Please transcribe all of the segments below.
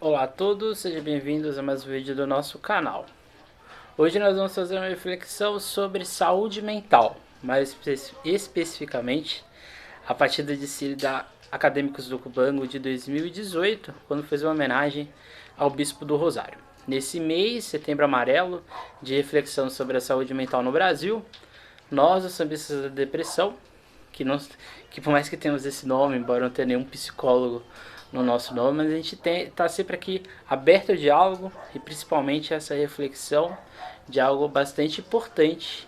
Olá a todos, sejam bem-vindos a mais um vídeo do nosso canal. Hoje nós vamos fazer uma reflexão sobre saúde mental, mais especificamente a partir do desfile da Acadêmicos do Cubango de 2018, quando fez uma homenagem ao Bispo do Rosário. Nesse mês, Setembro Amarelo, de reflexão sobre a saúde mental no Brasil, nós, os sambistas da depressão, que por mais que tenhamos esse nome, embora não tenha nenhum psicólogo no nosso nome, mas a gente está sempre aqui aberto ao diálogo e principalmente essa reflexão de algo bastante importante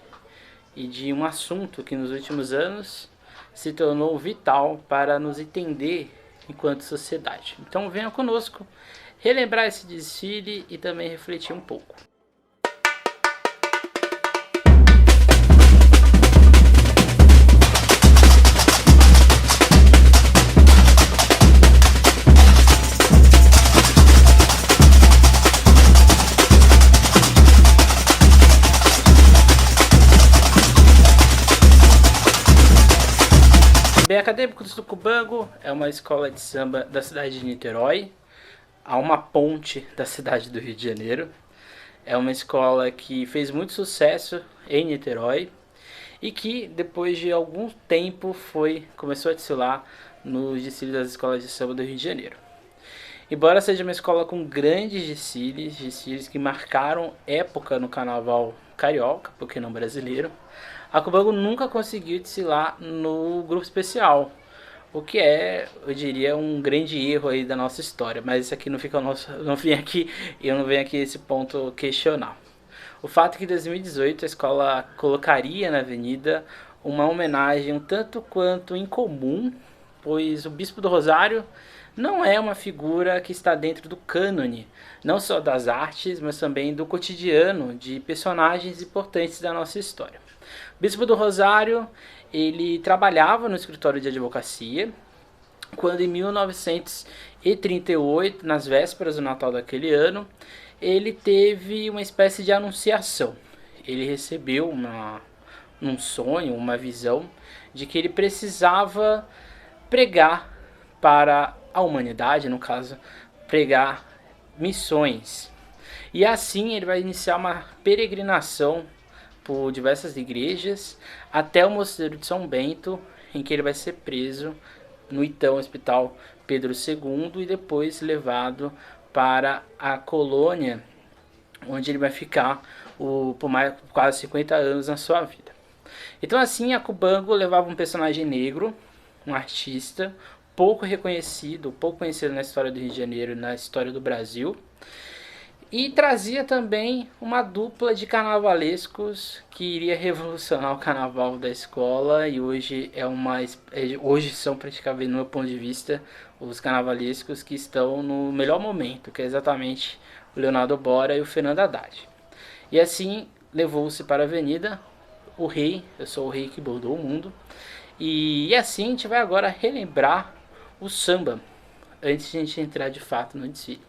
e de um assunto que nos últimos anos se tornou vital para nos entender enquanto sociedade. Então venha conosco relembrar esse desfile e também refletir um pouco. Bem, Acadêmicos do Cubango é uma escola de samba da cidade de Niterói, a uma ponte da cidade do Rio de Janeiro. É uma escola que fez muito sucesso em Niterói e que depois de algum tempo começou a desfilar nos desfiles das escolas de samba do Rio de Janeiro. Embora seja uma escola com grandes desfiles que marcaram época no carnaval carioca, porque não brasileiro, a Cubango nunca conseguiu desfilar no grupo especial, o que é, eu diria, um grande erro aí da nossa história, mas isso aqui não fica eu não venho aqui esse ponto questionar. O fato é que em 2018 a escola colocaria na avenida uma homenagem um tanto quanto incomum, pois o Bispo do Rosário não é uma figura que está dentro do cânone, não só das artes, mas também do cotidiano de personagens importantes da nossa história. O Bispo do Rosário, ele trabalhava no escritório de advocacia, quando em 1938, nas vésperas do Natal daquele ano, ele teve uma espécie de anunciação. Ele recebeu um sonho, uma visão, de que ele precisava pregar para a humanidade, no caso, pregar missões. E assim ele vai iniciar uma peregrinação por diversas igrejas até o Mosteiro de São Bento, em que ele vai ser preso no então Hospital Pedro II e depois levado para a colônia, onde ele vai ficar por quase 50 anos na sua vida. Então assim, a Cubango levava um personagem negro, um artista pouco reconhecido, pouco conhecido na história do Rio de Janeiro e na história do Brasil, e trazia também uma dupla de carnavalescos que iria revolucionar o carnaval da escola, e hoje são praticamente, no meu ponto de vista, os carnavalescos que estão no melhor momento, que é exatamente o Leonardo Bora e o Fernando Haddad. E assim levou-se para a avenida o rei, eu sou o rei que bordou o mundo, e assim a gente vai agora relembrar o samba, antes de a gente entrar de fato no desfile.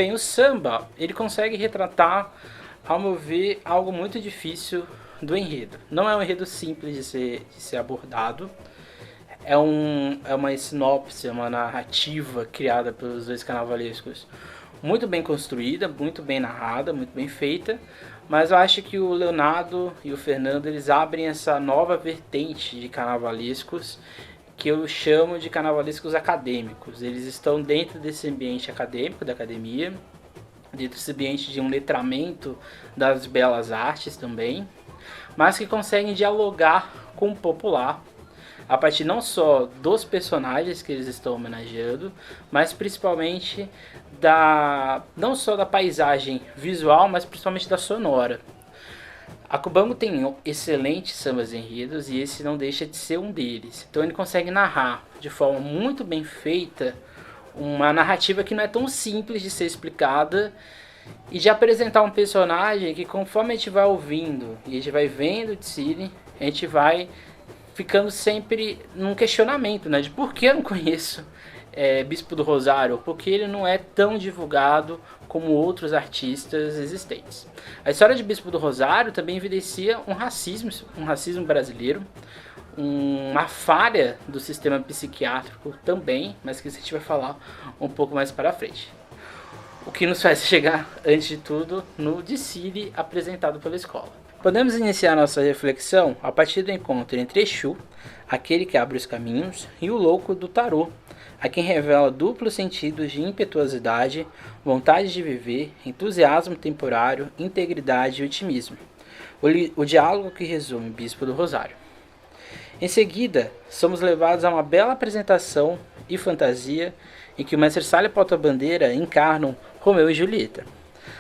Bem, o samba, ele consegue retratar, ao meu ver, algo muito difícil do enredo. Não é um enredo simples de ser abordado. É uma sinopse, uma narrativa criada pelos dois carnavalescos, muito bem construída, muito bem narrada, muito bem feita. Mas eu acho que o Leonardo e o Fernando, eles abrem essa nova vertente de carnavalescos que eu chamo de carnavalescos acadêmicos. Eles estão dentro desse ambiente acadêmico, da academia, dentro desse ambiente de um letramento das belas artes também, mas que conseguem dialogar com o popular, a partir não só dos personagens que eles estão homenageando, mas principalmente não só da paisagem visual, mas principalmente da sonora. A Cubango tem excelentes sambas enredos e esse não deixa de ser um deles. Então ele consegue narrar de forma muito bem feita uma narrativa que não é tão simples de ser explicada e de apresentar um personagem que, conforme a gente vai ouvindo e a gente vai vendo de Cine, a gente vai ficando sempre num questionamento, né, de por que eu não conheço Bispo do Rosário, porque ele não é tão divulgado como outros artistas existentes. A história de Bispo do Rosário também evidencia um racismo brasileiro, uma falha do sistema psiquiátrico também, mas que a gente vai falar um pouco mais para frente. O que nos faz chegar, antes de tudo, no desfile apresentado pela escola. Podemos iniciar nossa reflexão a partir do encontro entre Exu, aquele que abre os caminhos, e o louco do tarô, a quem revela duplos sentidos de impetuosidade, vontade de viver, entusiasmo temporário, integridade e otimismo. O diálogo que resume Bispo do Rosário. Em seguida, somos levados a uma bela apresentação e fantasia em que o mestre Sala e Porta-Bandeira encarnam Romeu e Julieta.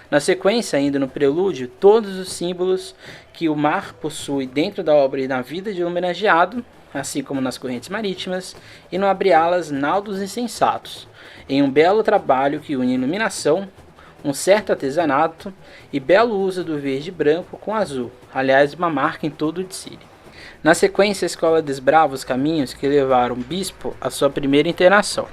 Na sequência, ainda no prelúdio, todos os símbolos que o mar possui dentro da obra e na vida de um homenageado, assim como nas correntes marítimas, e no abre-alas Naudos Insensatos, em um belo trabalho que une iluminação, um certo artesanato e belo uso do verde e branco com azul, aliás, uma marca em todo o desfile. Na sequência, a escola desbrava os caminhos que levaram o bispo à sua primeira internação.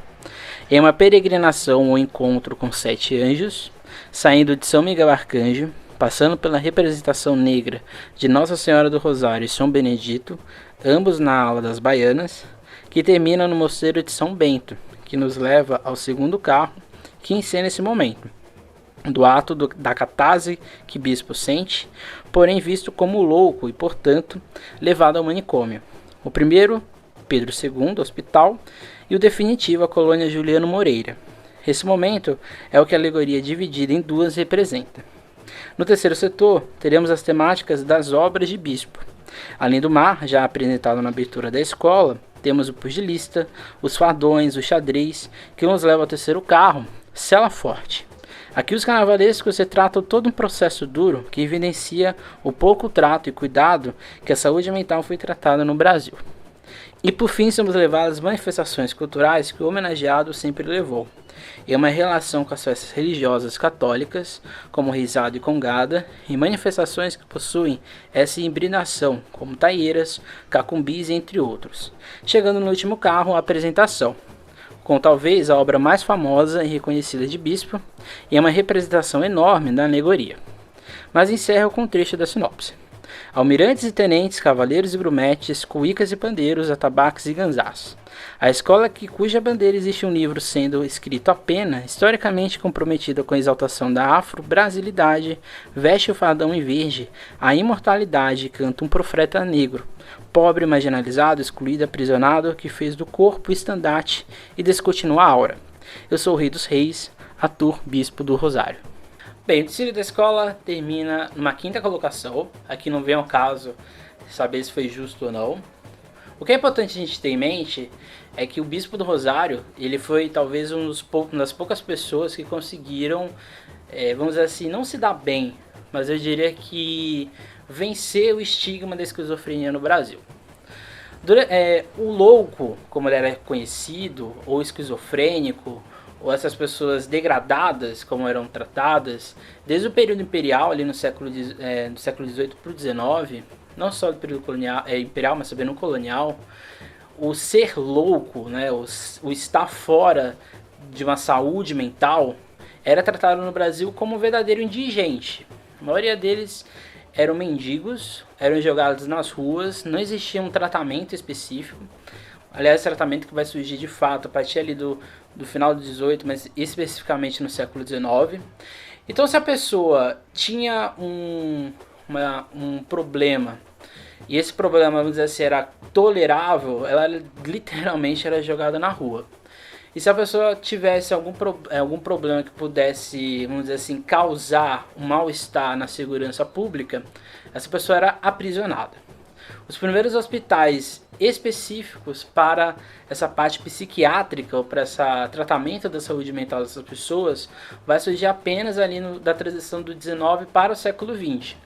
Em uma peregrinação ou encontro com 7 anjos, saindo de São Miguel Arcanjo, passando pela representação negra de Nossa Senhora do Rosário e São Benedito, ambos na ala das baianas, que termina no Mosteiro de São Bento, que nos leva ao segundo carro que encena esse momento, do ato da catarse que bispo sente, porém visto como louco e, portanto, levado ao manicômio. O primeiro, Pedro II, hospital, e o definitivo, a colônia Juliano Moreira. Esse momento é o que a alegoria dividida em duas representa. No terceiro setor, teremos as temáticas das obras de bispo. Além do mar, já apresentado na abertura da escola, temos o pugilista, os fardões, o xadrez, que nos leva ao terceiro carro, Cela Forte. Aqui os carnavalescos retratam todo um processo duro que evidencia o pouco trato e cuidado que a saúde mental foi tratada no Brasil. E por fim somos levados às manifestações culturais que o homenageado sempre levou, em uma relação com as festas religiosas católicas, como risado e congada, e manifestações que possuem essa hibridação, como taieiras, cacumbis, entre outros. Chegando no último carro, a apresentação, com talvez a obra mais famosa e reconhecida de Bispo, e é uma representação enorme da alegoria. Mas encerra com um trecho da sinopse. Almirantes e tenentes, cavaleiros e grumetes, cuicas e pandeiros, atabaques e ganzás. A escola cuja bandeira existe um livro sendo escrito a pena, historicamente comprometida com a exaltação da afro-brasilidade, veste o fardão em verde, a imortalidade canta um profeta negro, pobre, marginalizado, excluído, aprisionado, que fez do corpo o estandarte e descortinou a aura. Eu sou o Rei dos Reis, ator Bispo do Rosário. Bem, o desfile da escola termina numa 5ª colocação. Aqui não vem ao caso saber se foi justo ou não. O que é importante a gente ter em mente é que o Bispo do Rosário, ele foi talvez uma das poucas pessoas que conseguiram, vamos dizer assim, não se dar bem, mas eu diria que vencer o estigma da esquizofrenia no Brasil. O louco, como ele era conhecido, ou esquizofrênico, ou essas pessoas degradadas, como eram tratadas, desde o período imperial, ali no século XVIII para o XIX, não só do período imperial, mas também no colonial, o ser louco, né, o estar fora de uma saúde mental, era tratado no Brasil como um verdadeiro indigente. A maioria deles eram mendigos, eram jogados nas ruas, não existia um tratamento específico. Aliás, tratamento que vai surgir de fato a partir ali do final do 18, mas especificamente no século 19. Então, se a pessoa tinha um problema, e esse problema, vamos dizer assim, era tolerável, ela literalmente era jogada na rua. E se a pessoa tivesse algum problema que pudesse, vamos dizer assim, causar um mal-estar na segurança pública, essa pessoa era aprisionada. Os primeiros hospitais específicos para essa parte psiquiátrica ou para esse tratamento da saúde mental dessas pessoas vai surgir apenas ali da transição do 19 para o século 20.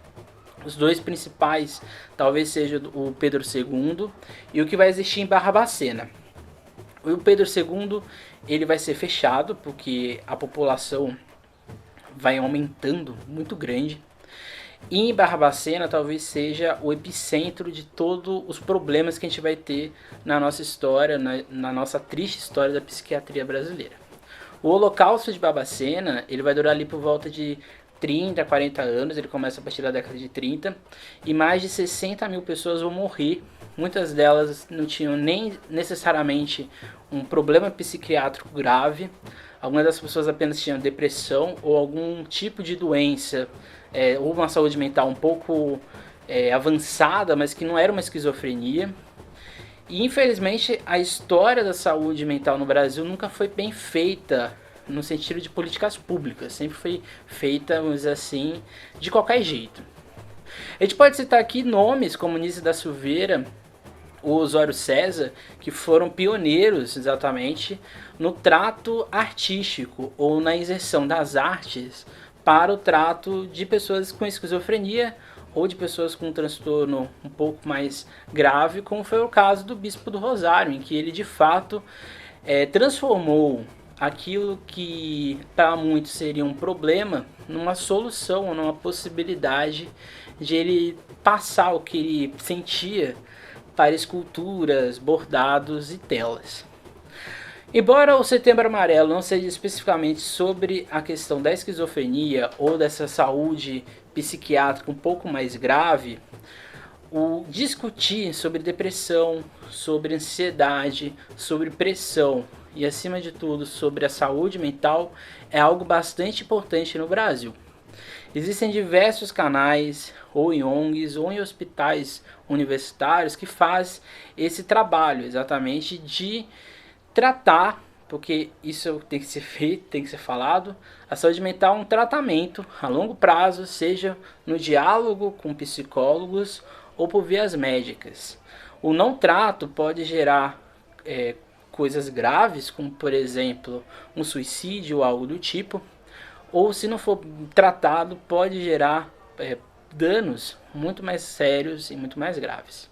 Os dois principais talvez seja o Pedro II e o que vai existir em Barbacena. O Pedro II ele vai ser fechado porque a população vai aumentando muito grande. E em Barbacena talvez seja o epicentro de todos os problemas que a gente vai ter na nossa história, na nossa triste história da psiquiatria brasileira. O Holocausto de Barbacena ele vai durar ali por volta de 30, 40 anos, ele começa a partir da década de 30, e mais de 60 mil pessoas vão morrer. Muitas delas não tinham nem necessariamente um problema psiquiátrico grave, algumas das pessoas apenas tinham depressão ou algum tipo de doença, ou uma saúde mental um pouco avançada, mas que não era uma esquizofrenia. E infelizmente a história da saúde mental no Brasil nunca foi bem feita no sentido de políticas públicas, sempre foi feita, vamos dizer assim, de qualquer jeito. A gente pode citar aqui nomes como Nícia da Silveira ou Osório César, que foram pioneiros exatamente no trato artístico ou na inserção das artes para o trato de pessoas com esquizofrenia ou de pessoas com um transtorno um pouco mais grave, como foi o caso do Bispo do Rosário, em que ele de fato transformou aquilo que para muitos seria um problema numa solução, numa possibilidade de ele passar o que ele sentia para esculturas, bordados e telas. Embora o Setembro Amarelo não seja especificamente sobre a questão da esquizofrenia ou dessa saúde psiquiátrica um pouco mais grave, o discutir sobre depressão, sobre ansiedade, sobre pressão e, acima de tudo, sobre a saúde mental é algo bastante importante no Brasil. Existem diversos canais, ou em ONGs, ou em hospitais universitários, que fazem esse trabalho exatamente de tratar, porque isso tem que ser feito, tem que ser falado, a saúde mental é um tratamento a longo prazo, seja no diálogo com psicólogos ou por vias médicas. O não trato pode gerar coisas graves, como por exemplo um suicídio ou algo do tipo, ou se não for tratado pode gerar danos muito mais sérios e muito mais graves.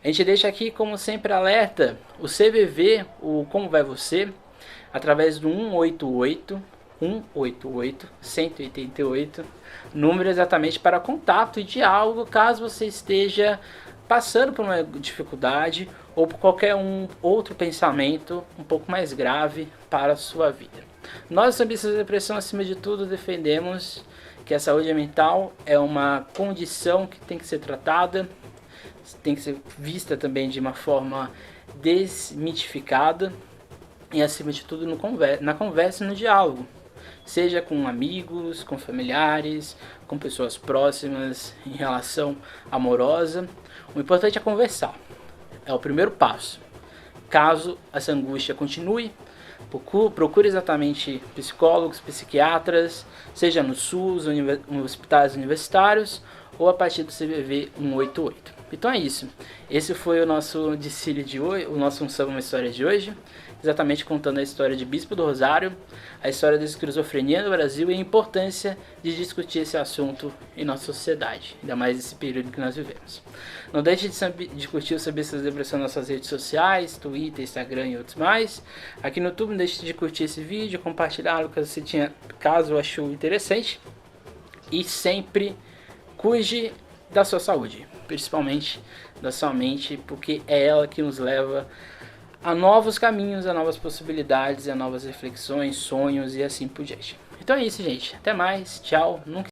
A gente deixa aqui, como sempre, alerta o CVV, o Como Vai Você, através do 188, 188, número exatamente para contato e diálogo, caso você esteja passando por uma dificuldade ou por qualquer outro pensamento um pouco mais grave para a sua vida. Nós, sambistas da depressão, acima de tudo, defendemos que a saúde mental é uma condição que tem que ser tratada, tem que ser vista também de uma forma desmitificada e, acima de tudo, na conversa e no diálogo, seja com amigos, com familiares, com pessoas próximas, em relação amorosa. O importante é conversar, é o primeiro passo. Caso essa angústia continue, procure exatamente psicólogos, psiquiatras, seja no SUS, nos hospitais universitários ou a partir do CVV 188. Então é isso. Esse foi o nosso Dicílio de hoje, o nosso Um Samba, Uma História de hoje, exatamente contando a história de Bispo do Rosário, a história da esquizofrenia no Brasil e a importância de discutir esse assunto em nossa sociedade, ainda mais nesse período que nós vivemos. Não deixe de curtir o Sambistas da Depressão nas nossas redes sociais, Twitter, Instagram e outros mais. Aqui no YouTube, não deixe de curtir esse vídeo, compartilhá-lo caso achou interessante. E sempre cuide da sua saúde, principalmente da sua mente, porque é ela que nos leva a novos caminhos, a novas possibilidades, a novas reflexões, sonhos e assim por diante. Então é isso, gente. Até mais. Tchau. Nunca